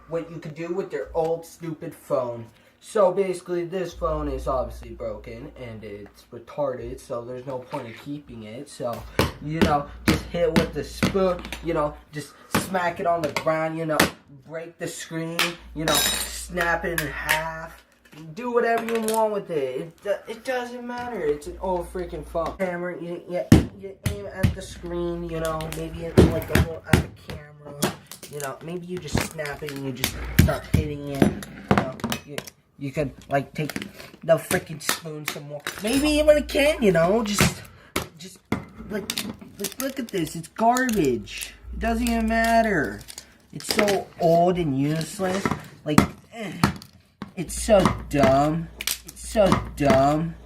what you could do with your old stupid phone. So basically, this phone is obviously broken and it's retarded, so there's no point in keeping it. So, you know, just hit it with the spoon, you know, just smack it on the ground, you know, break the screen, you know, snap it in half. Do whatever you want with it. It doesn't matter. It's an old freaking phone. Camera, you aim at the screen, you know, maybe at the camera, you know, maybe you just snap it and you just start hitting it, you know, you could, like, take the freaking spoon some more. Maybe even a can, you know, just, like, look at this. It's garbage. It doesn't even matter. It's so old and useless. Like, it's so dumb. It's so dumb.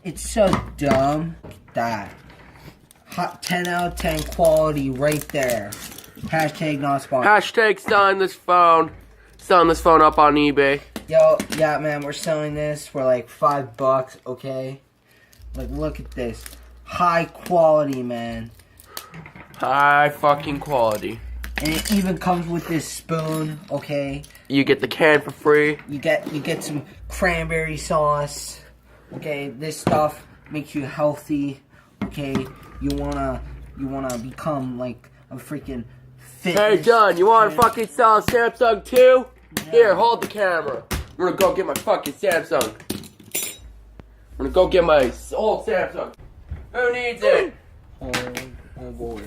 It's so dumb. That. Hot 10 out of 10 quality right there. Hashtag not sponsored. Hashtag selling this phone. Selling this phone up on eBay. Yo, yeah, man, we're selling this for like $5, okay? Like, look at this. High quality, man. High fucking quality. And it even comes with this spoon, okay? You get the can for free. You get some cranberry sauce. Okay, this stuff makes you healthy. Okay, you wanna become like a freaking fitness. Hey John, you wanna fucking sell a Samsung too? Yeah. Here, hold the camera. I'm gonna go get my fucking Samsung. I'm gonna go get my old Samsung. Who needs it? Oh boy.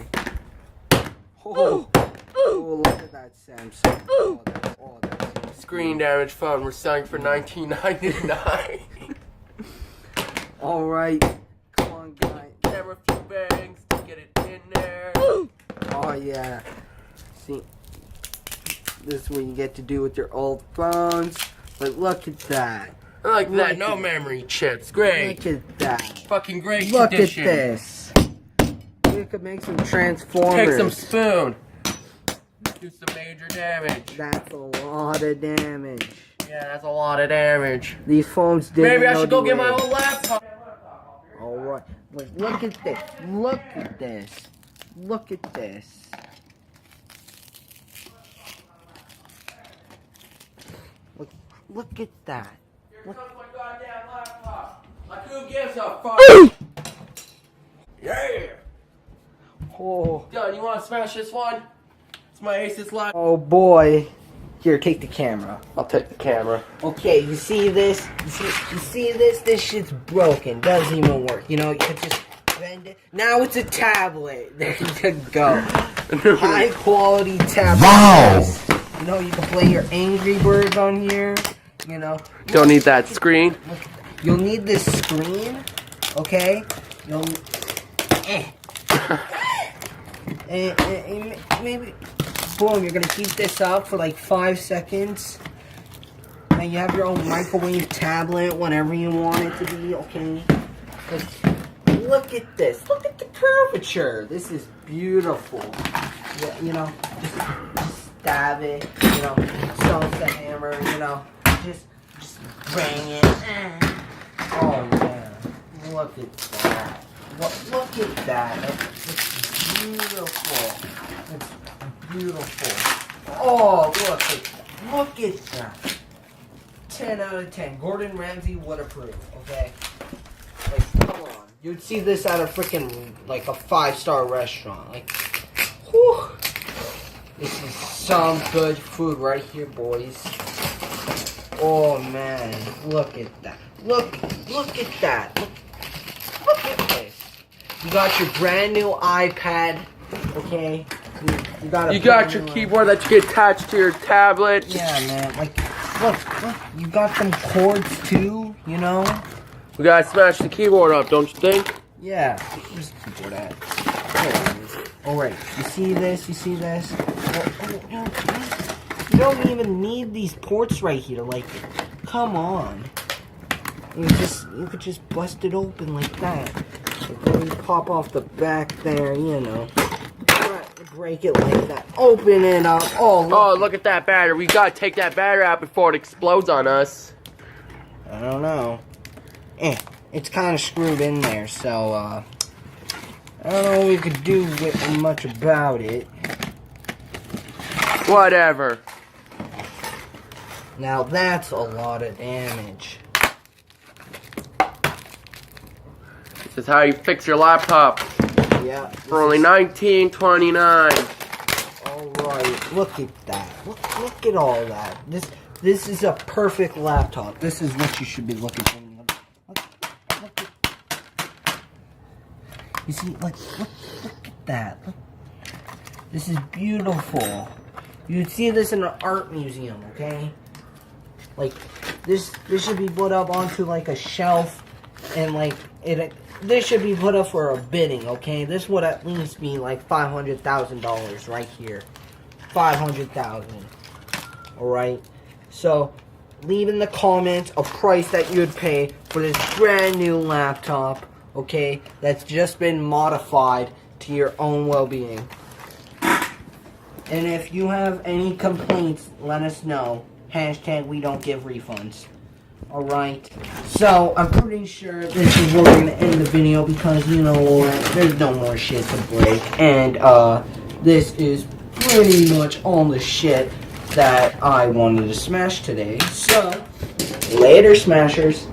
Oh, look at that Samsung. That's Screen damage phone. We're selling for $19.99. All right, come on, guys. Camera, a few bangs to get it in there. Oh yeah. See, this is what you get to do with your old phones. But look at that. I like that. No memory chips. Great. Look at that. Fucking great Look condition. at this. You could make some Transformers. Take some spoon. Do some major damage. That's a lot of damage. Yeah, that's a lot of damage. These phones didn't Maybe I know should go the get my way. old laptop. Alright. Look at this. Look at this. Look at this. Look at that. Here comes my goddamn laptop. Like, who gives a fuck? Yeah. Oh. Done. You want to smash this one? It's my Asus laptop. Oh boy. Here, take the camera. I'll take the camera. Okay, you see this? You see this? This shit's broken. Doesn't even work. You know, you can just bend it. Now it's a tablet. There you go. High quality tablet. Wow. You know, you can play your Angry Birds on here. You know. Don't need that screen. You'll need this screen. Okay. You'll. And maybe. Boom, you're gonna heat this up for like 5 seconds. And you have your own microwave tablet, whatever you want it to be, okay? Look at this. Look at the curvature. This is beautiful. Yeah, you know, just stab it, you know, so it's the hammer, you know, just bang it. Oh yeah. Look at that. Look at that. It's beautiful. It's beautiful. Oh, look at that. 10 out of 10. Gordon Ramsay would approve, okay? Like, come on. You'd see this at a freaking, like, a 5-star restaurant. Like, whew. This is some good food right here, boys. Oh, man. Look at that. Look at that. Look at this. You got your brand new iPad, okay? You got your keyboard that you can attach to your tablet. Yeah, man. Like, look. You got some cords too, you know? We gotta smash the keyboard up, don't you think? Yeah. Where's the keyboard at? There it is. Alright. You see this? You see this? You don't even need these ports right here. Like, come on. You could just bust it open like that. Like, then you pop off the back there, you know. Break it like that. Open it up. Oh, look at that battery. We gotta take that battery out before it explodes on us. I don't know. It's kind of screwed in there, so, I don't know what we could do much about it. Whatever. Now that's a lot of damage. This is how you fix your laptop Yeah. for only $19.29. Alright, look at that. Look at all that. This is a perfect laptop. This is what you should be looking for. Look. You see, look at that. Look. This is beautiful. You'd see this in an art museum, okay? Like, this should be put up onto like a shelf, and like this should be put up for a bidding, okay? This would at least be like $500,000 right here. $500,000. Alright? So, leave in the comments a price that you'd pay for this brand new laptop, okay? That's just been modified to your own well-being. And if you have any complaints, let us know. Hashtag we don't give refunds. Alright. So, I'm pretty sure this is where we're going to end the video because, you know what, there's no more shit to break. And, this is pretty much all the shit that I wanted to smash today. So, later, Smashers.